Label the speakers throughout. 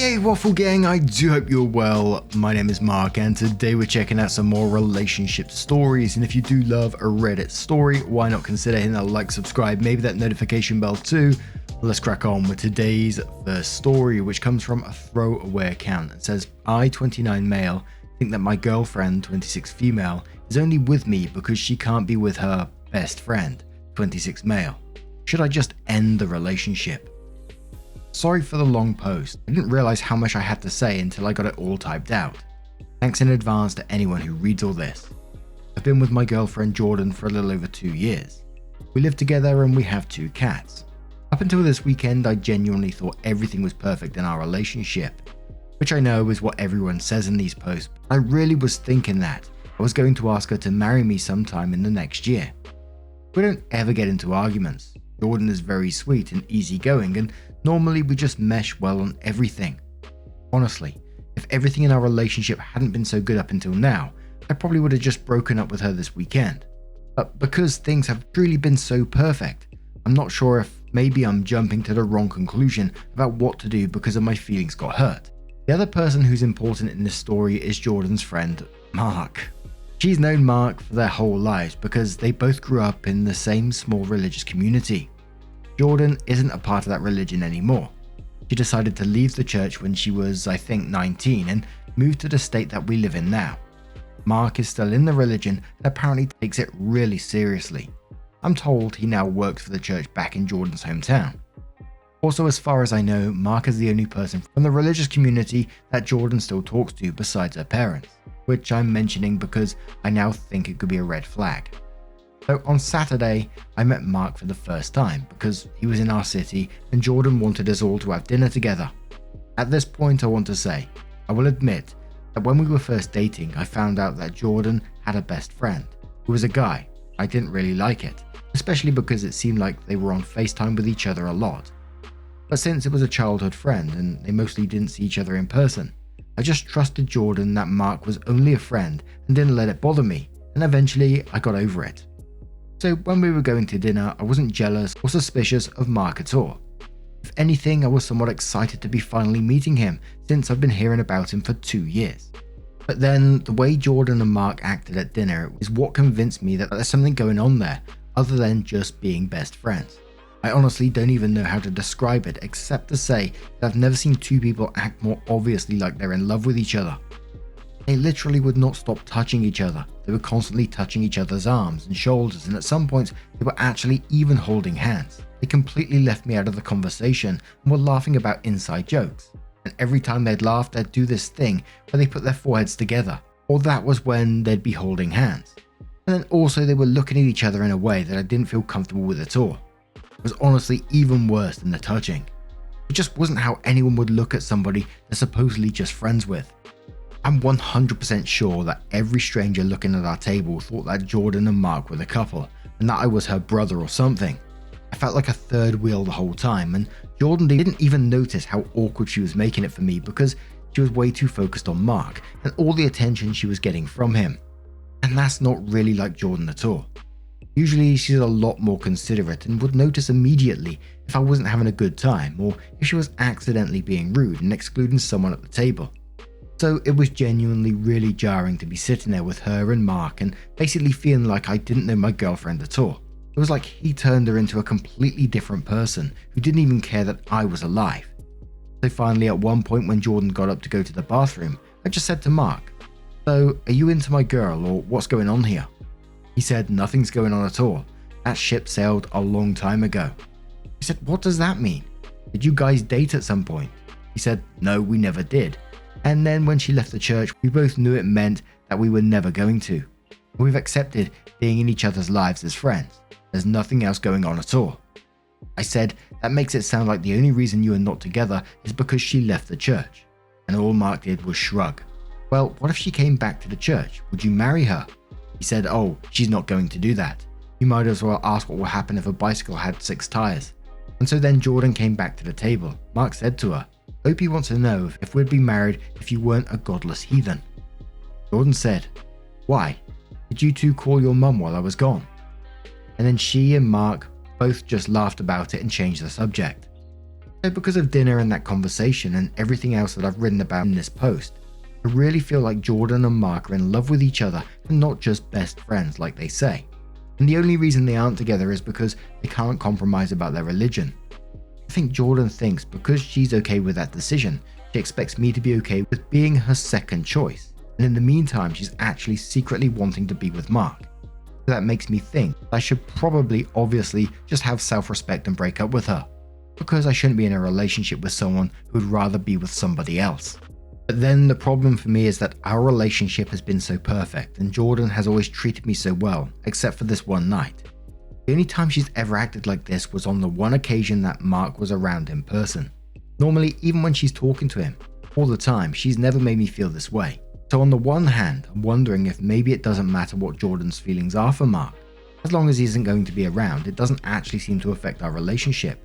Speaker 1: Hey Waffle Gang, I do hope you're well. My name is Mark and today we're checking out some more relationship stories, and if you do love a Reddit story, why not consider hitting that like, subscribe, maybe that notification bell too. Let's crack on with today's first story, which comes from a throwaway account. It says, I, 29 male, think that my girlfriend, 26 female, is only with me because she can't be with her best friend, 26 male. Should I just end the relationship? Sorry for the long post. I didn't realize how much I had to say until I got it all typed out. Thanks in advance to anyone who reads all this. I've been with my girlfriend Jordan for a little over 2 years. We live together and we have 2 cats. Up until this weekend, I genuinely thought everything was perfect in our relationship, which I know is what everyone says in these posts. I really was thinking that I was going to ask her to marry me sometime in the next year. We don't ever get into arguments. Jordan is very sweet and easygoing, and normally we just mesh well on everything. Honestly, if everything in our relationship hadn't been so good up until now, I probably would have just broken up with her this weekend. But because things have truly been so perfect, I'm not sure if maybe I'm jumping to the wrong conclusion about what to do because of my feelings got hurt. The other person who's important in this story is Jordan's friend, Mark. She's known Mark for their whole lives because they both grew up in the same small religious community. Jordan isn't a part of that religion anymore. She decided to leave the church when she was, I think, 19 and moved to the state that we live in now. Mark is still in the religion and apparently takes it really seriously. I'm told he now works for the church back in Jordan's hometown. Also, as far as I know, Mark is the only person from the religious community that Jordan still talks to besides her parents, which I'm mentioning because I now think it could be a red flag. So on Saturday, I met Mark for the first time because he was in our city and Jordan wanted us all to have dinner together. At this point, I want to say, I will admit that when we were first dating, I found out that Jordan had a best friend who was a guy. I didn't really like it, especially because it seemed like they were on FaceTime with each other a lot. But since it was a childhood friend and they mostly didn't see each other in person, I just trusted Jordan that Mark was only a friend and didn't let it bother me, and eventually I got over it. So when we were going to dinner, I wasn't jealous or suspicious of Mark at all. If anything, I was somewhat excited to be finally meeting him since I've been hearing about him for 2 years. But then the way Jordan and Mark acted at dinner is what convinced me that there's something going on there other than just being best friends. I honestly don't even know how to describe it except to say that I've never seen 2 people act more obviously like they're in love with each other. They literally would not stop touching each other. They were constantly touching each other's arms and shoulders, and at some points they were actually even holding hands. They completely left me out of the conversation and were laughing about inside jokes. And every time they'd laugh, they'd do this thing where they put their foreheads together, or that was when they'd be holding hands. And then also they were looking at each other in a way that I didn't feel comfortable with at all. It was honestly even worse than the touching. It just wasn't how anyone would look at somebody they're supposedly just friends with. I'm 100% sure that every stranger looking at our table thought that Jordan and Mark were the couple, and that I was her brother or something. I felt like a third wheel the whole time, and Jordan didn't even notice how awkward she was making it for me because she was way too focused on Mark and all the attention she was getting from him. And that's not really like Jordan at all. Usually she's a lot more considerate and would notice immediately if I wasn't having a good time or if she was accidentally being rude and excluding someone at the table. So it was genuinely really jarring to be sitting there with her and Mark and basically feeling like I didn't know my girlfriend at all. It was like he turned her into a completely different person who didn't even care that I was alive. So finally at one point when Jordan got up to go to the bathroom, I just said to Mark, "So are you into my girl or what's going on here?" He said, "Nothing's going on at all. That ship sailed a long time ago." I said, "What does that mean? Did you guys date at some point?" He said, "No, we never did. And then when she left the church, we both knew it meant that we were never going to. We've accepted being in each other's lives as friends. There's nothing else going on at all." I said, "That makes it sound like the only reason you are not together is because she left the church." And all Mark did was shrug. "Well, what if she came back to the church? Would you marry her?" He said, "Oh, she's not going to do that. You might as well ask what will happen if a bicycle had 6 tires. And so then Jordan came back to the table. Mark said to her, "Opie wants to know if we'd be married if you weren't a godless heathen." Jordan said, "Why? Did you 2 call your mum while I was gone?" And then she and Mark both just laughed about it and changed the subject. So because of dinner and that conversation and everything else that I've written about in this post, I really feel like Jordan and Mark are in love with each other and not just best friends like they say. And the only reason they aren't together is because they can't compromise about their religion. I think Jordan thinks because she's okay with that decision, she expects me to be okay with being her second choice. And in the meantime, she's actually secretly wanting to be with Mark. So that makes me think I should probably obviously just have self-respect and break up with her, because I shouldn't be in a relationship with someone who would rather be with somebody else. But then the problem for me is that our relationship has been so perfect and Jordan has always treated me so well, except for this one night. The only time she's ever acted like this was on the one occasion that Mark was around in person. Normally, even when she's talking to him, all the time, she's never made me feel this way. So on the one hand, I'm wondering if maybe it doesn't matter what Jordan's feelings are for Mark. As long as he isn't going to be around, it doesn't actually seem to affect our relationship.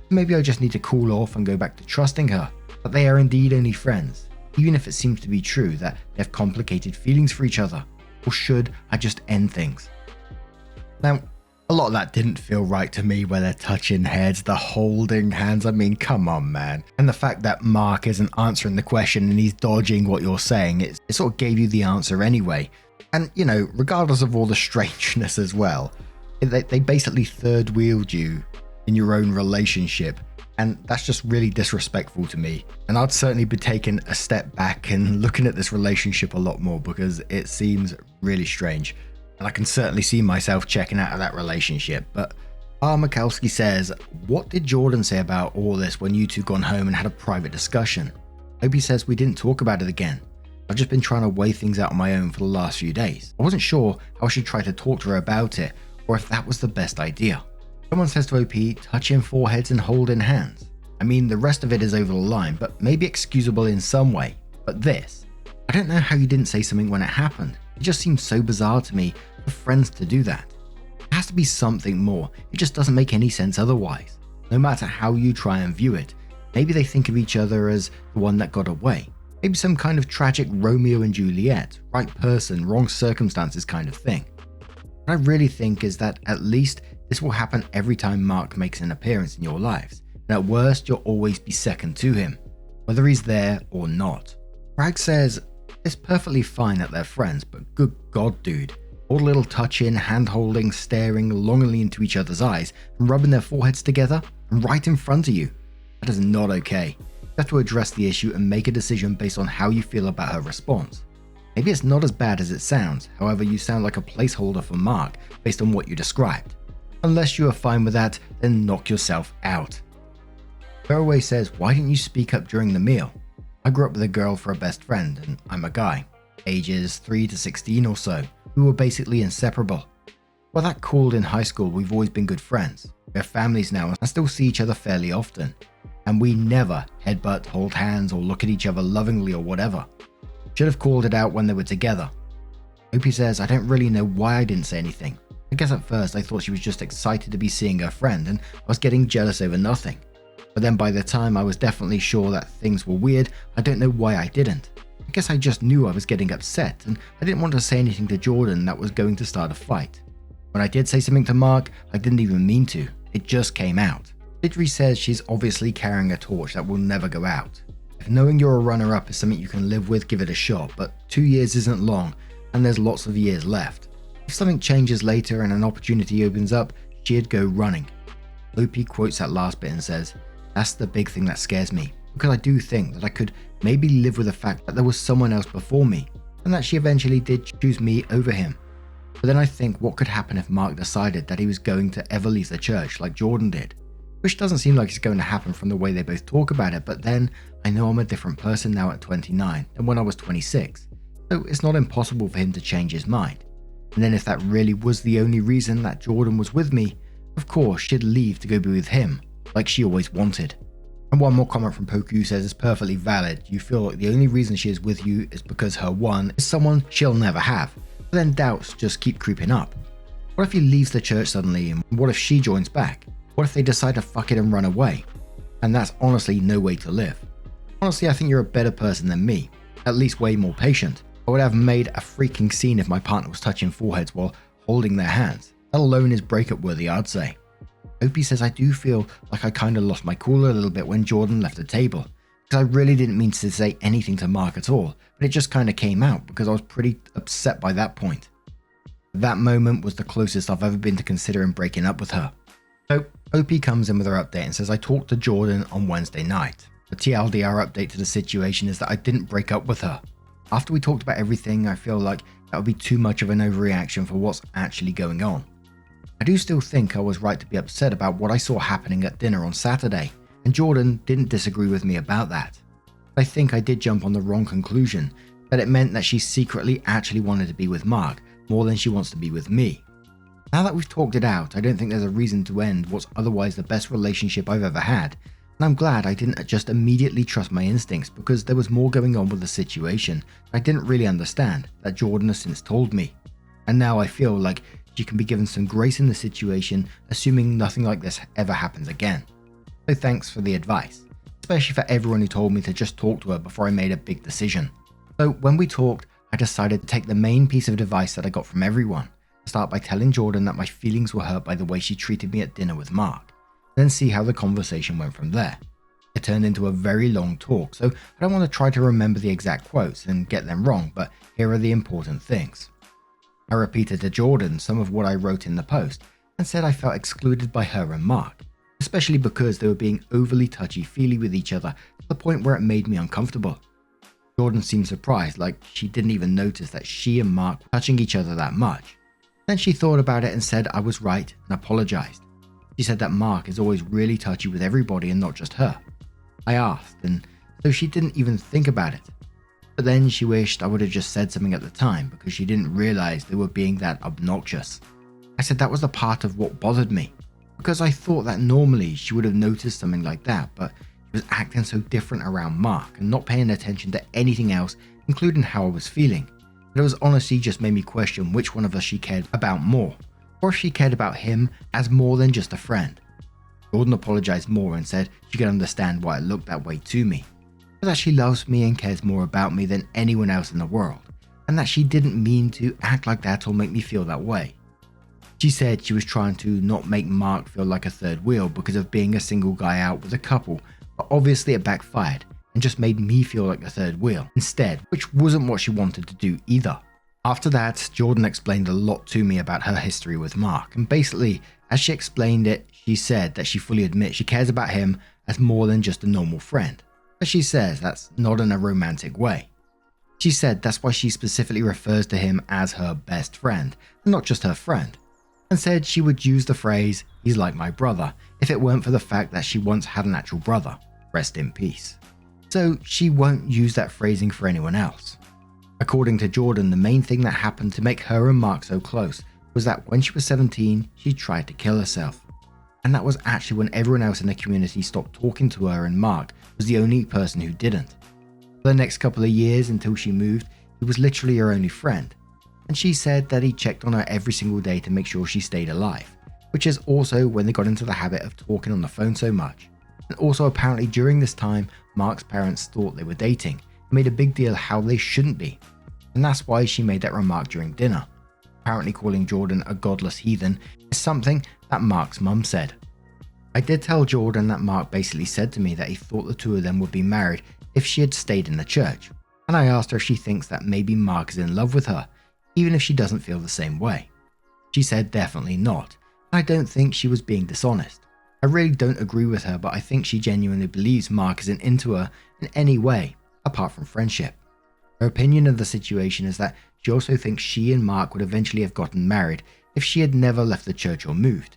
Speaker 1: Maybe I just need to cool off and go back to trusting her, that they are indeed only friends, even if it seems to be true that they have complicated feelings for each other. Or should I just end things? Now, a lot of that didn't feel right to me, where they're touching heads, the holding hands. I mean, come on, man. And the fact that Mark isn't answering the question and he's dodging what you're saying, it sort of gave you the answer anyway. And, you know, regardless of all the strangeness as well, they basically third-wheeled you in your own relationship. And that's just really disrespectful to me. And I'd certainly be taking a step back and looking at this relationship a lot more, because it seems really strange. And I can certainly see myself checking out of that relationship. But R. Mikowski says, what did Jordan say about all this when you two gone home and had a private discussion? Opie says, we didn't talk about it again. I've just been trying to weigh things out on my own for the last few days. I wasn't sure how I should try to talk to her about it, or if that was the best idea. Someone says to OP, touching foreheads and holding hands. I mean, the rest of it is over the line, but maybe excusable in some way. But this, I don't know how you didn't say something when it happened. It just seems so bizarre to me for friends to do that. There has to be something more. It just doesn't make any sense otherwise. No matter how you try and view it, maybe they think of each other as the one that got away. Maybe some kind of tragic Romeo and Juliet, right person, wrong circumstances kind of thing. What I really think is that at least this will happen every time Mark makes an appearance in your lives, and at worst you'll always be second to him, whether he's there or not. Rag says, it's perfectly fine that they're friends, but good god dude, all the little touching, hand-holding, staring longingly into each other's eyes and rubbing their foreheads together and right in front of you. That is not okay. You have to address the issue and make a decision based on how you feel about her response. Maybe it's not as bad as it sounds, however you sound like a placeholder for Mark based on what you described. Unless you are fine with that, then knock yourself out. Throwaway says, why didn't you speak up during the meal? I grew up with a girl for a best friend, and I'm a guy, ages 3 to 16 or so. We were basically inseparable. While that cooled in high school, we've always been good friends. We have families now and still see each other fairly often. And we never headbutt, hold hands, or look at each other lovingly or whatever. Should have called it out when they were together. Opie says, I don't really know why I didn't say anything. I guess at first I thought she was just excited to be seeing her friend and I was getting jealous over nothing. But then by the time I was definitely sure that things were weird, I don't know why I didn't. I guess I just knew I was getting upset and I didn't want to say anything to Jordan that was going to start a fight. When I did say something to Mark, I didn't even mean to. It just came out. Idri says she's obviously carrying a torch that will never go out. If knowing you're a runner-up is something you can live with, give it a shot, but 2 years isn't long and there's lots of years left. If something changes later and an opportunity opens up, she'd go running. Opie quotes that last bit and says, that's the big thing that scares me, because I do think that I could maybe live with the fact that there was someone else before me, and that she eventually did choose me over him. But then I think what could happen if Mark decided that he was going to ever leave the church like Jordan did, which doesn't seem like it's going to happen from the way they both talk about it, but then I know I'm a different person now at 29 than when I was 26, so it's not impossible for him to change his mind. And then if that really was the only reason that Jordan was with me, of course she'd leave to go be with him, like she always wanted. And one more comment from Poku says it's perfectly valid. You feel like the only reason she is with you is because her one is someone she'll never have. But then doubts just keep creeping up. What if he leaves the church suddenly, and what if she joins back? What if they decide to fuck it and run away? And that's honestly no way to live. Honestly, I think you're a better person than me, at least way more patient. I would have made a freaking scene if my partner was touching foreheads while holding their hands. That alone is breakup worthy, I'd say. Opie says I do feel like I kind of lost my cool a little bit when Jordan left the table, because I really didn't mean to say anything to Mark at all, but it just kind of came out because I was pretty upset by that point. That moment was the closest I've ever been to considering breaking up with her. So Opie comes in with her update and says I talked to Jordan on Wednesday night. The TLDR update to the situation is that I didn't break up with her. After we talked about everything, I feel like that would be too much of an overreaction for what's actually going on. I do still think I was right to be upset about what I saw happening at dinner on Saturday, and Jordan didn't disagree with me about that. But I think I did jump on the wrong conclusion, that it meant that she secretly actually wanted to be with Mark more than she wants to be with me. Now that we've talked it out, I don't think there's a reason to end what's otherwise the best relationship I've ever had, and I'm glad I didn't just immediately trust my instincts because there was more going on with the situation I didn't really understand that Jordan has since told me. And now I feel like she can be given some grace in the situation, assuming nothing like this ever happens again. So thanks for the advice, especially for everyone who told me to just talk to her before I made a big decision. So when we talked, I decided to take the main piece of advice that I got from everyone, start by telling Jordan that my feelings were hurt by the way she treated me at dinner with Mark, then see how the conversation went from there. It turned into a very long talk, so I don't want to try to remember the exact quotes and get them wrong, but here are the important things. I repeated to Jordan some of what I wrote in the post and said I felt excluded by her and Mark, especially because they were being overly touchy-feely with each other to the point where it made me uncomfortable. Jordan seemed surprised, like she didn't even notice that she and Mark were touching each other that much. Then she thought about it and said I was right and apologized. She said that Mark is always really touchy with everybody and not just her. I asked, and so she didn't even think about it. But then she wished I would have just said something at the time because she didn't realize they were being that obnoxious. I said that was the part of what bothered me, because I thought that normally she would have noticed something like that, but she was acting so different around Mark and not paying attention to anything else, including how I was feeling. It was honestly just made me question which one of us she cared about more, or if she cared about him as more than just a friend. Jordan apologized more and said she could understand why it looked that way to me, but that she loves me and cares more about me than anyone else in the world, and that she didn't mean to act like that or make me feel that way. She said she was trying to not make Mark feel like a third wheel because of being a single guy out with a couple, but obviously it backfired and just made me feel like the third wheel instead, which wasn't what she wanted to do either. After that, Jordan explained a lot to me about her history with Mark, and basically, as she explained it, she said that she fully admits she cares about him as more than just a normal friend, but she says that's not in a romantic way. She said that's why she specifically refers to him as her best friend, and not just her friend, and said she would use the phrase, "he's like my brother," if it weren't for the fact that she once had an actual brother. Rest in peace. So she won't use that phrasing for anyone else. According to Jordan, the main thing that happened to make her and Mark so close was that when she was 17, she tried to kill herself. And that was actually when everyone else in the community stopped talking to her, and Mark was the only person who didn't. For the next couple of years until she moved, he was literally her only friend. And she said that he checked on her every single day to make sure she stayed alive, which is also when they got into the habit of talking on the phone so much. And also apparently during this time, Mark's parents thought they were dating and made a big deal how they shouldn't be. And that's why she made that remark during dinner. Apparently calling Jordan a godless heathen is something that Mark's mum said. I did tell Jordan that Mark basically said to me that he thought the two of them would be married if she had stayed in the church, and I asked her if she thinks that maybe Mark is in love with her, even if she doesn't feel the same way. She said definitely not, and I don't think she was being dishonest. I really don't agree with her, but I think she genuinely believes Mark isn't into her in any way, apart from friendship. Her opinion of the situation is that she also thinks she and Mark would eventually have gotten married if she had never left the church or moved.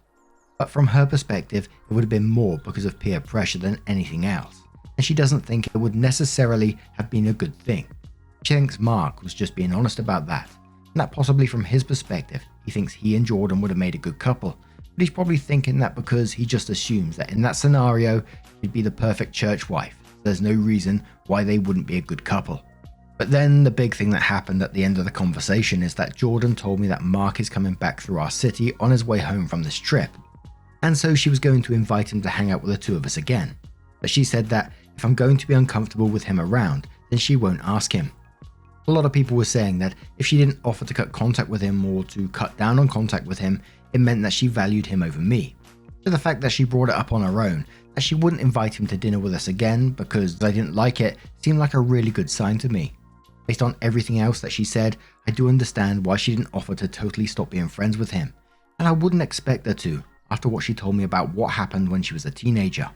Speaker 1: But from her perspective, it would have been more because of peer pressure than anything else, and she doesn't think it would necessarily have been a good thing. She thinks Mark was just being honest about that, and that possibly from his perspective, he thinks he and Jordan would have made a good couple, but he's probably thinking that because he just assumes that in that scenario, she'd be the perfect church wife, so there's no reason why they wouldn't be a good couple. But then the big thing that happened at the end of the conversation is that Jordan told me that Mark is coming back through our city on his way home from this trip, and so she was going to invite him to hang out with the two of us again. But she said that if I'm going to be uncomfortable with him around, then she won't ask him. A lot of people were saying that if she didn't offer to cut contact with him or to cut down on contact with him, it meant that she valued him over me. To the fact that she brought it up on her own, that she wouldn't invite him to dinner with us again because I didn't like it, seemed like a really good sign to me. Based on everything else that she said, I do understand why she didn't offer to totally stop being friends with him, and I wouldn't expect her to after what she told me about what happened when she was a teenager.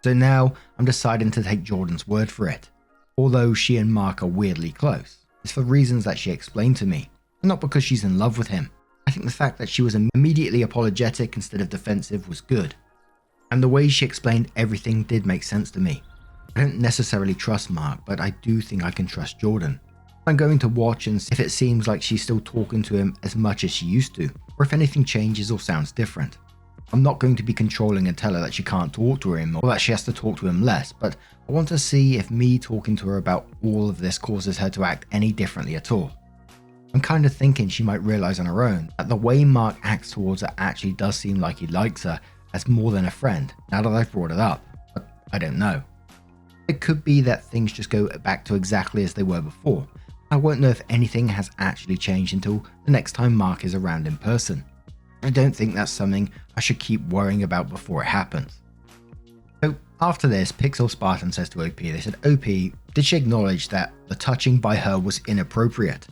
Speaker 1: So now I'm deciding to take Jordan's word for it. Although she and Mark are weirdly close, it's for reasons that she explained to me, and not because she's in love with him. I think the fact that she was immediately apologetic instead of defensive was good. And the way she explained everything did make sense to me. I don't necessarily trust Mark, but I do think I can trust Jordan. I'm going to watch and see if it seems like she's still talking to him as much as she used to, or if anything changes or sounds different. I'm not going to be controlling and tell her that she can't talk to him or that she has to talk to him less, but I want to see if me talking to her about all of this causes her to act any differently at all. I'm kind of thinking she might realize on her own that the way Mark acts towards her actually does seem like he likes her as more than a friend, now that I've brought it up, but I don't know. It could be that things just go back to exactly as they were before. I won't know if anything has actually changed until the next time Mark is around in person. I don't think that's something I should keep worrying about before it happens. So after this, Pixel Spartan says to OP, they said, OP, did she acknowledge that the touching by her was inappropriate?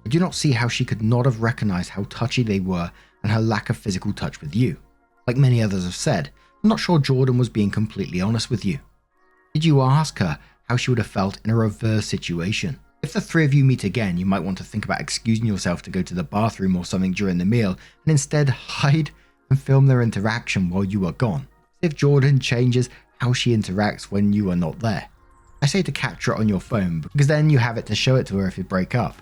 Speaker 1: I do not see how she could not have recognized how touchy they were and her lack of physical touch with you. Like many others have said, I'm not sure Jordan was being completely honest with you. Did you ask her how she would have felt in a reverse situation? If the three of you meet again, you might want to think about excusing yourself to go to the bathroom or something during the meal and instead hide and film their interaction while you are gone. See if Jordan changes how she interacts when you are not there. I say to capture it on your phone because then you have it to show it to her if you break up.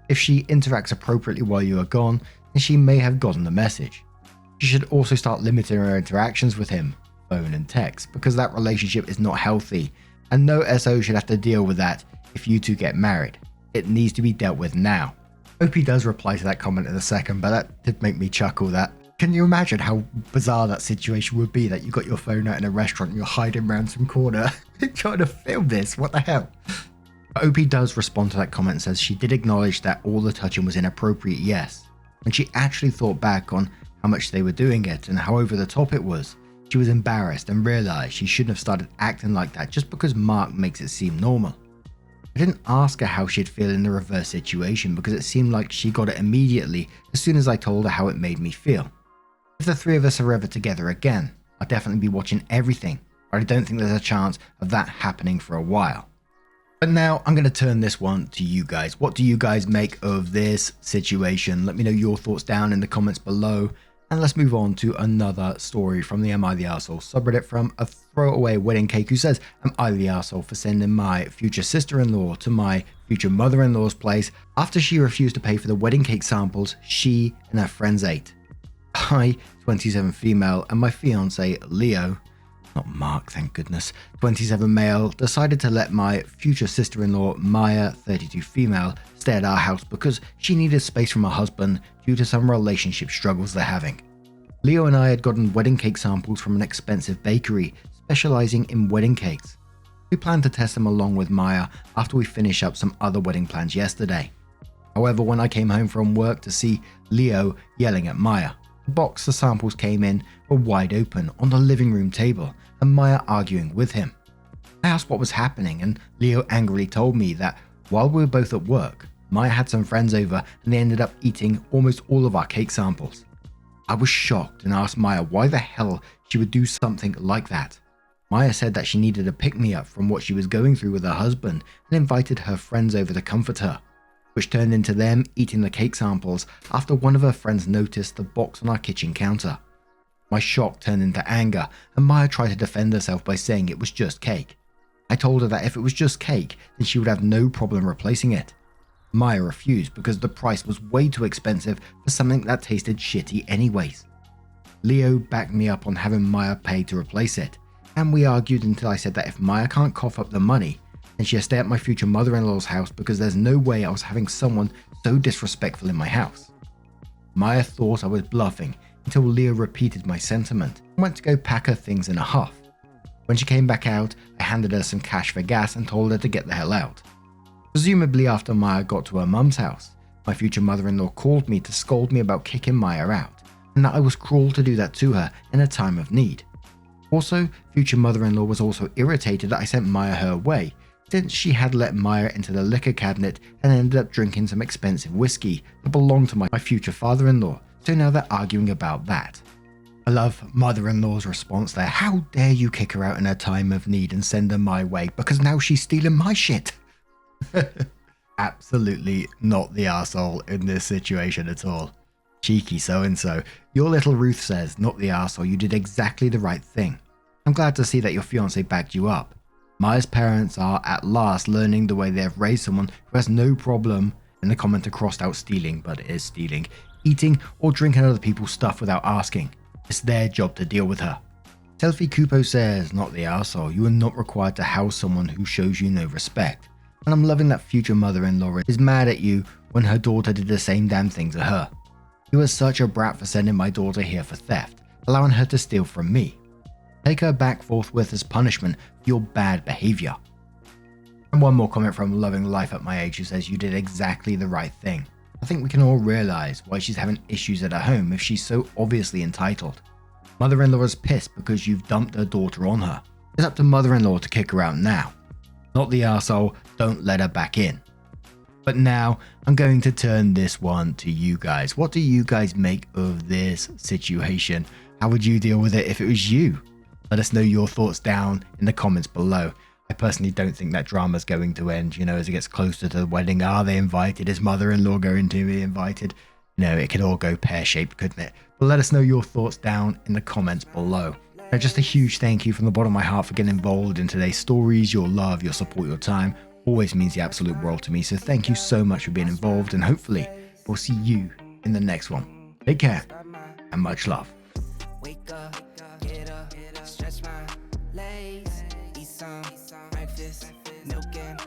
Speaker 1: If she interacts appropriately while you are gone, then she may have gotten the message. She should also start limiting her interactions with him, phone and text, because that relationship is not healthy, and no SO should have to deal with that if you two get married. It needs to be dealt with now. OP does reply to that comment in a second, but that did make me chuckle. That can you imagine how bizarre that situation would be, that you got your phone out in a restaurant and you're hiding around some corner trying to film this? What the hell? OP does respond to that comment and says she did acknowledge that all the touching was inappropriate, yes. When she actually thought back on how much they were doing it and how over the top it was, she was embarrassed and realized she shouldn't have started acting like that just because Mark makes it seem normal. I didn't ask her how she'd feel in the reverse situation because it seemed like she got it immediately as soon as I told her how it made me feel. If the three of us are ever together again, I'll definitely be watching everything, but I don't think there's a chance of that happening for a while. But now I'm going to turn this one to you guys. What do you guys make of this situation? Let me know your thoughts down in the comments below. And let's move on to another story from the Am I the Arsehole subreddit from a throwaway wedding cake who says, Am I the arsehole for sending my future sister-in-law to my future mother-in-law's place after she refused to pay for the wedding cake samples she and her friends ate? I, 27 female, and my fiance Leo, not Mark, thank goodness, 27 male, decided to let my future sister-in-law Maya, 32 female, stay at our house because she needed space from her husband due to some relationship struggles they're having. Leo and I had gotten wedding cake samples from an expensive bakery specializing in wedding cakes. We planned to test them along with Maya after we finished up some other wedding plans yesterday. However, when I came home from work to see Leo yelling at Maya, the box the samples came in were wide open on the living room table and Maya arguing with him. I asked what was happening and Leo angrily told me that while we were both at work, Maya had some friends over and they ended up eating almost all of our cake samples. I was shocked and asked Maya why the hell she would do something like that. Maya said that she needed a pick-me-up from what she was going through with her husband and invited her friends over to comfort her, which turned into them eating the cake samples after one of her friends noticed the box on our kitchen counter. My shock turned into anger and Maya tried to defend herself by saying it was just cake. I told her that if it was just cake, then she would have no problem replacing it. Maya refused because the price was way too expensive for something that tasted shitty anyways. Leo backed me up on having Maya pay to replace it, and we argued until I said that if Maya can't cough up the money, then she has to stay at my future mother-in-law's house because there's no way I was having someone so disrespectful in my house. Maya thought I was bluffing until Leo repeated my sentiment and went to go pack her things in a huff. When she came back out, I handed her some cash for gas and told her to get the hell out. Presumably after Maya got to her mum's house, my future mother-in-law called me to scold me about kicking Maya out, and that I was cruel to do that to her in a time of need. Also, future mother-in-law was also irritated that I sent Maya her way, since she had let Maya into the liquor cabinet and ended up drinking some expensive whiskey that belonged to my future father-in-law, so now they're arguing about that. I love mother-in-law's response there. How dare you kick her out in a time of need and send her my way because now she's stealing my shit. Absolutely not the arsehole in this situation at all. Cheeky so-and-so. Your little Ruth says, not the arsehole, you did exactly the right thing. I'm glad to see that your fiance backed you up. Maya's parents are at last learning the way they have raised someone who has no problem, and the commenter crossed out stealing, but it is stealing, eating or drinking other people's stuff without asking. It's their job to deal with her. Selfie Kupo says, not the arsehole, you are not required to house someone who shows you no respect. And I'm loving that future mother-in-law is mad at you when her daughter did the same damn thing to her. You are such a brat for sending my daughter here for theft, allowing her to steal from me. Take her back forthwith as punishment for your bad behavior. And one more comment from Loving Life at My Age who says, you did exactly the right thing. I think we can all realize why she's having issues at her home if she's so obviously entitled. Mother-in-law is pissed because you've dumped her daughter on her. It's up to mother-in-law to kick her out now. Not the arsehole, don't let her back in. But now, I'm going to turn this one to you guys. What do you guys make of this situation? How would you deal with it if it was you? Let us know your thoughts down in the comments below. I personally don't think that drama's going to end, as it gets closer to the wedding. Are they invited? Is mother-in-law going to be invited? It could all go pear-shaped, couldn't it? But let us know your thoughts down in the comments below. Now, just a huge thank you from the bottom of my heart for getting involved in today's stories. Your love, your support, your time always means the absolute world to me. So thank you so much for being involved, and hopefully we'll see you in the next one. Take care and much love.
Speaker 2: Wake up, get up, stretch my legs, eat some breakfast, milk and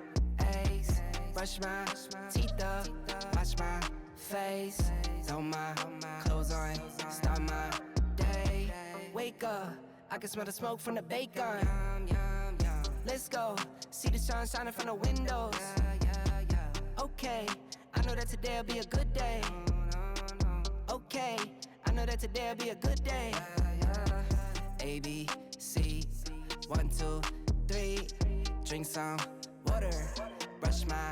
Speaker 2: eggs, brush my teeth up, wash my face, throw my clothes on, start my day. Wake up, I can smell the smoke from the bacon. Let's go, see the sun shining from the windows. Okay, I know that today'll be a good day. Okay, I know that today'll be a good day. A, B, C, 1, 2, 3. Drink some water, brush my